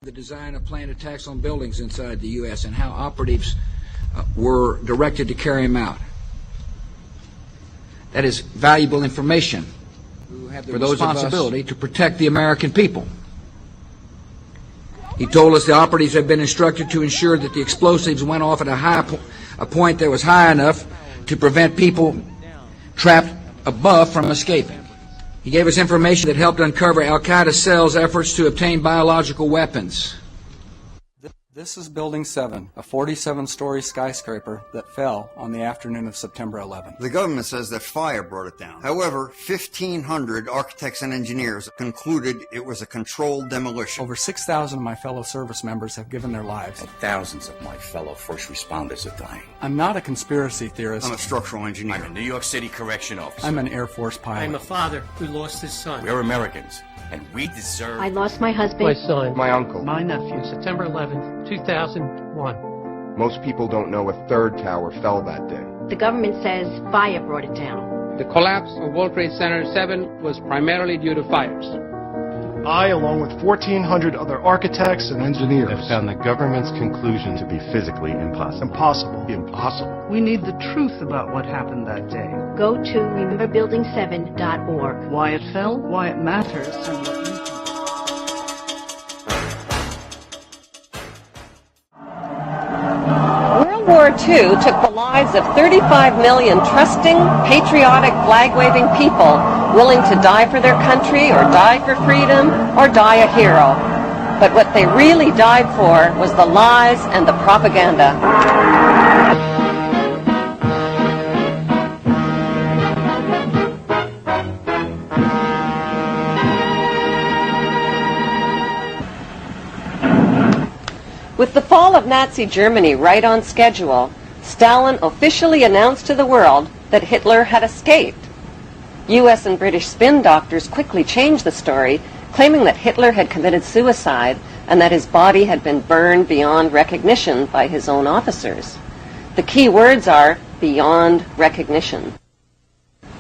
The design of planned attacks on buildings inside the U.S. and how operatives were directed to carry them out. That is valuable information for those responsibility to protect the American people. He told us the operatives had been instructed to ensure that the explosives went off at a point that was high enough to prevent people trapped above from escaping. He gave us information that helped uncover Al-Qaeda cells' efforts to obtain biological weapons. This is Building 7, a 47-story skyscraper that fell on the afternoon of September 11th. The government says that fire brought it down. However, 1,500 architects and engineers concluded it was a controlled demolition. Over 6,000 of my fellow service members have given their lives. And thousands of my fellow first responders are dying. I'm not a conspiracy theorist. I'm a structural engineer. I'm a New York City correction officer. I'm an Air Force pilot. I'm a father who lost his son. We're Americans, and we deserve... I lost my husband. My son. My uncle. My nephew. September 11th, 2001. Most people don't know a third tower fell that day. The government says fire brought it down. The collapse of World Trade Center 7 was primarily due to fires. I, along with 1,400 other architects and engineers, have found the government's conclusion to be physically impossible. Impossible. We need the truth about what happened that day. Go to rememberbuilding7.org. Why it fell, why it matters, and what you can do. World War II took the lives of 35 million trusting, patriotic, flag-waving people willing to die for their country or die for freedom or die a hero. But what they really died for was the lies and the propaganda. With the fall of Nazi Germany right on schedule, Stalin officially announced to the world that Hitler had escaped. U.S. and British spin doctors quickly changed the story, claiming that Hitler had committed suicide and that his body had been burned beyond recognition by his own officers. The key words are beyond recognition.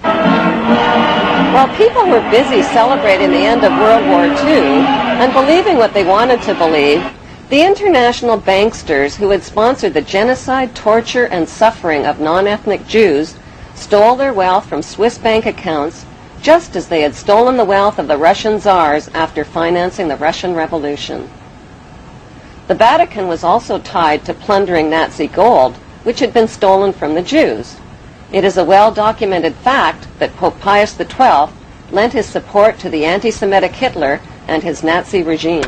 While people were busy celebrating the end of World War II and believing what they wanted to believe, the international banksters who had sponsored the genocide, torture, and suffering of non-ethnic Jews stole their wealth from Swiss bank accounts just as they had stolen the wealth of the Russian czars after financing the Russian Revolution. The Vatican was also tied to plundering Nazi gold, which had been stolen from the Jews. It is a well-documented fact that Pope Pius XII lent his support to the anti-Semitic Hitler and his Nazi regime.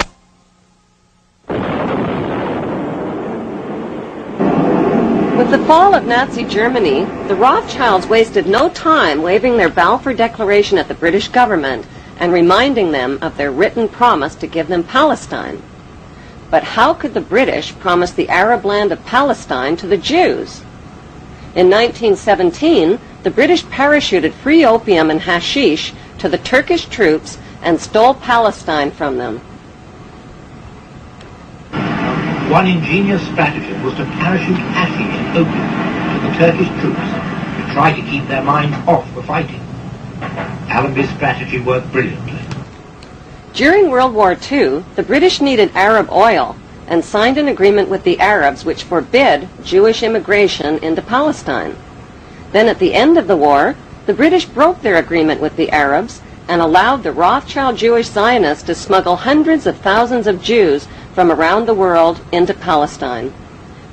With the fall of Nazi Germany, the Rothschilds wasted no time waving their Balfour Declaration at the British government and reminding them of their written promise to give them Palestine. But how could the British promise the Arab land of Palestine to the Jews? In 1917, the British parachuted free opium and hashish to the Turkish troops and stole Palestine from them. One ingenious stratagem was to parachute hashish and opium to the Turkish troops to try to keep their minds off the fighting. Allenby's strategy worked brilliantly. During World War II, the British needed Arab oil and signed an agreement with the Arabs which forbid Jewish immigration into Palestine. Then at the end of the war, the British broke their agreement with the Arabs and allowed the Rothschild Jewish Zionists to smuggle hundreds of thousands of Jews from around the world into Palestine.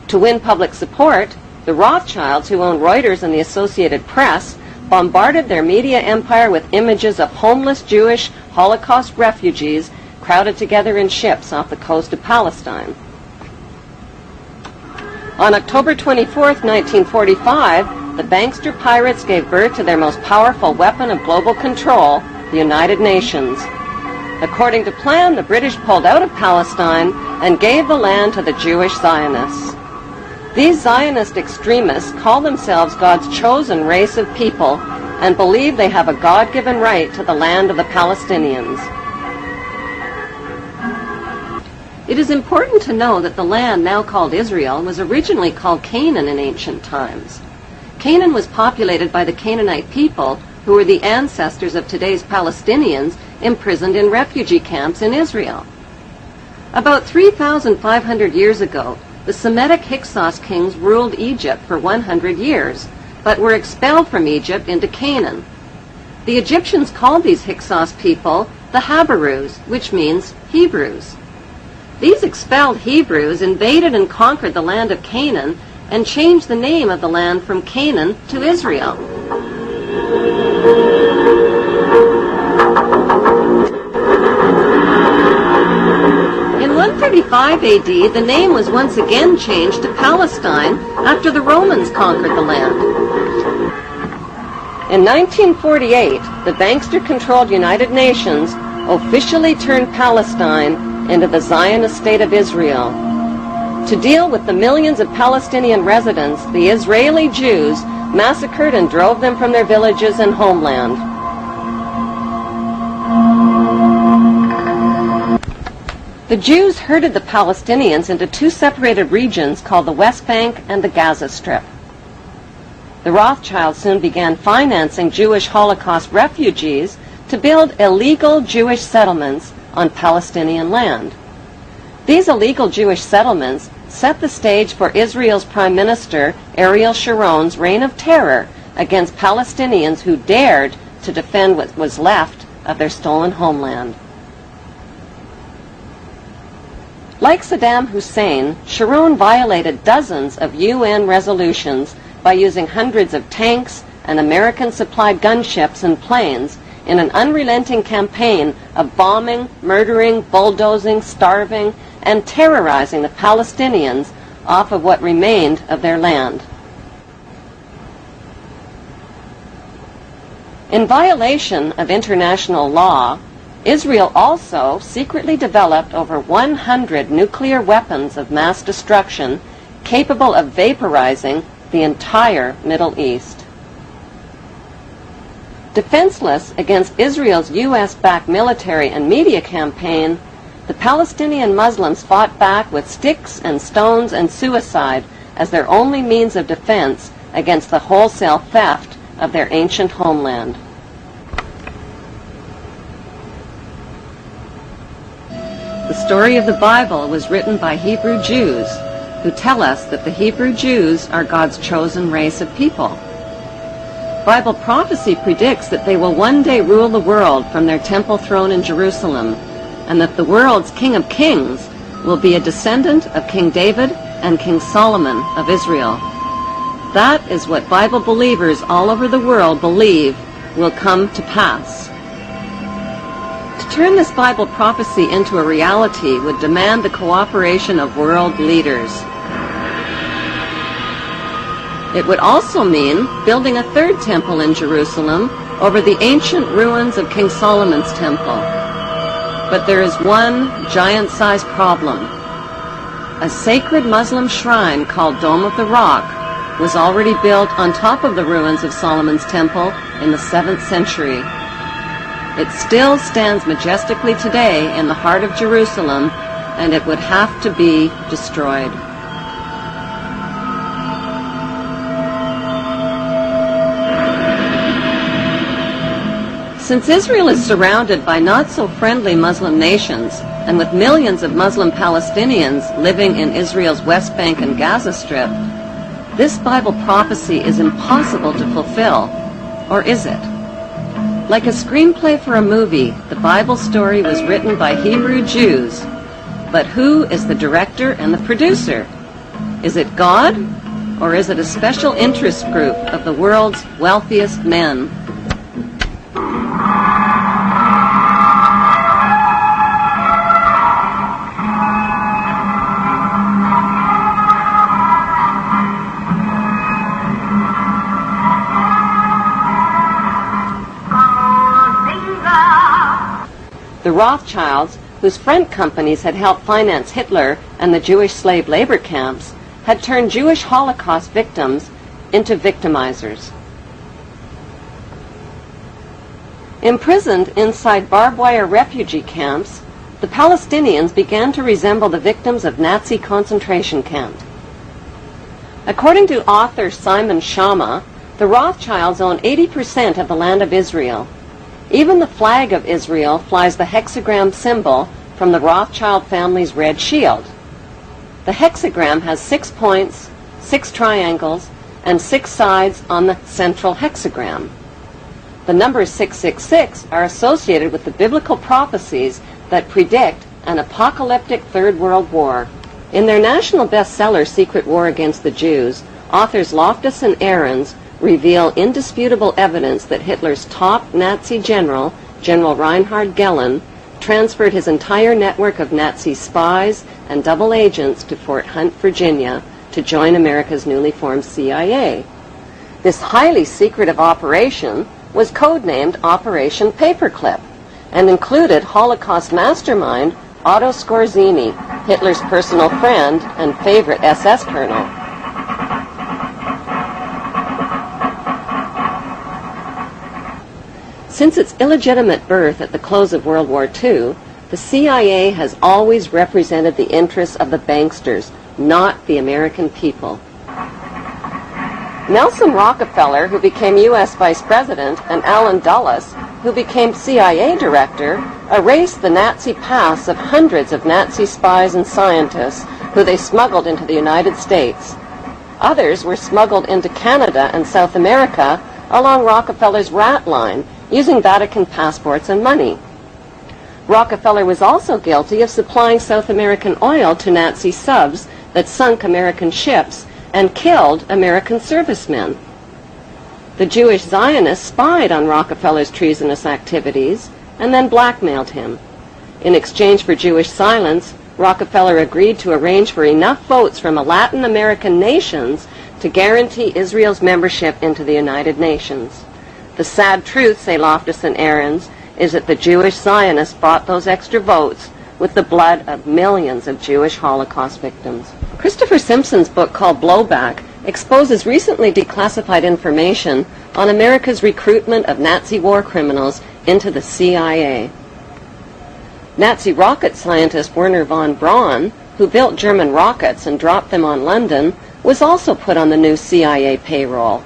To win public support, the Rothschilds, who owned Reuters and the Associated Press, bombarded their media empire with images of homeless Jewish Holocaust refugees crowded together in ships off the coast of Palestine. On October 24, 1945, the bankster pirates gave birth to their most powerful weapon of global control, the United Nations. According to plan, the British pulled out of Palestine and gave the land to the Jewish Zionists. These Zionist extremists call themselves God's chosen race of people and believe they have a God-given right to the land of the Palestinians. It is important to know that the land now called Israel was originally called Canaan in ancient times. Canaan was populated by the Canaanite people, who were the ancestors of today's Palestinians imprisoned in refugee camps in Israel. About 3,500 years ago, the Semitic Hyksos kings ruled Egypt for 100 years, but were expelled from Egypt into Canaan. The Egyptians called these Hyksos people the Habarus, which means Hebrews. These expelled Hebrews invaded and conquered the land of Canaan and changed the name of the land from Canaan to Israel. In 135 AD, the name was once again changed to Palestine after the Romans conquered the land. In 1948, the bankster-controlled United Nations officially turned Palestine into the Zionist State of Israel. To deal with the millions of Palestinian residents, the Israeli Jews massacred and drove them from their villages and homeland. The Jews herded the Palestinians into two separated regions called the West Bank and the Gaza Strip. The Rothschilds soon began financing Jewish Holocaust refugees to build illegal Jewish settlements on Palestinian land. These illegal Jewish settlements set the stage for Israel's Prime Minister Ariel Sharon's reign of terror against Palestinians who dared to defend what was left of their stolen homeland. Like Saddam Hussein, Sharon violated dozens of UN resolutions by using hundreds of tanks and American-supplied gunships and planes in an unrelenting campaign of bombing, murdering, bulldozing, starving, and terrorizing the Palestinians off of what remained of their land. In violation of international law, Israel also secretly developed over 100 nuclear weapons of mass destruction capable of vaporizing the entire Middle East. Defenseless against Israel's U.S.-backed military and media campaign, the Palestinian Muslims fought back with sticks and stones and suicide as their only means of defense against the wholesale theft of their ancient homeland. The story of the Bible was written by Hebrew Jews who tell us that the Hebrew Jews are God's chosen race of people. Bible prophecy predicts that they will one day rule the world from their temple throne in Jerusalem, and that the world's King of Kings will be a descendant of King David and King Solomon of Israel. That is what Bible believers all over the world believe will come to pass. To turn this Bible prophecy into a reality would demand the cooperation of world leaders. It would also mean building a third temple in Jerusalem over the ancient ruins of King Solomon's temple. But there is one giant-sized problem. A sacred Muslim shrine called Dome of the Rock was already built on top of the ruins of Solomon's temple in the 7th century. It still stands majestically today in the heart of Jerusalem, and it would have to be destroyed. Since Israel is surrounded by not-so-friendly Muslim nations, and with millions of Muslim Palestinians living in Israel's West Bank and Gaza Strip, this Bible prophecy is impossible to fulfill. Or is it? Like a screenplay for a movie, the Bible story was written by Hebrew Jews. But who is the director and the producer? Is it God? Or is it a special interest group of the world's wealthiest men? The Rothschilds, whose front companies had helped finance Hitler and the Jewish slave labor camps, had turned Jewish Holocaust victims into victimizers. Imprisoned inside barbed wire refugee camps, the Palestinians began to resemble the victims of Nazi concentration camps. According to author Simon Schama, the Rothschilds own 80% of the land of Israel. Even the flag of Israel flies the hexagram symbol from the Rothschild family's red shield. The hexagram has 6 points, 6 triangles, and 6 sides on the central hexagram. The numbers 666 are associated with the biblical prophecies that predict an apocalyptic Third World War. In their national bestseller, Secret War Against the Jews, authors Loftus and Ahrens reveal indisputable evidence that Hitler's top Nazi general, General Reinhard Gehlen, transferred his entire network of Nazi spies and double agents to Fort Hunt, Virginia, to join America's newly formed CIA. This highly secretive operation was codenamed Operation Paperclip and included Holocaust mastermind Otto Skorzeny, Hitler's personal friend and favorite SS colonel. Since its illegitimate birth at the close of World War II, the CIA has always represented the interests of the banksters, not the American people. Nelson Rockefeller, who became U.S. Vice President, and Allen Dulles, who became CIA Director, erased the Nazi pasts of hundreds of Nazi spies and scientists who they smuggled into the United States. Others were smuggled into Canada and South America along Rockefeller's rat line, using Vatican passports and money. Rockefeller was also guilty of supplying South American oil to Nazi subs that sunk American ships and killed American servicemen. The Jewish Zionists spied on Rockefeller's treasonous activities and then blackmailed him. In exchange for Jewish silence, Rockefeller agreed to arrange for enough votes from Latin American nations to guarantee Israel's membership into the United Nations. The sad truth, say Loftus and Ahrens, is that the Jewish Zionists bought those extra votes with the blood of millions of Jewish Holocaust victims. Christopher Simpson's book called Blowback exposes recently declassified information on America's recruitment of Nazi war criminals into the CIA. Nazi rocket scientist Werner von Braun, who built German rockets and dropped them on London, was also put on the new CIA payroll.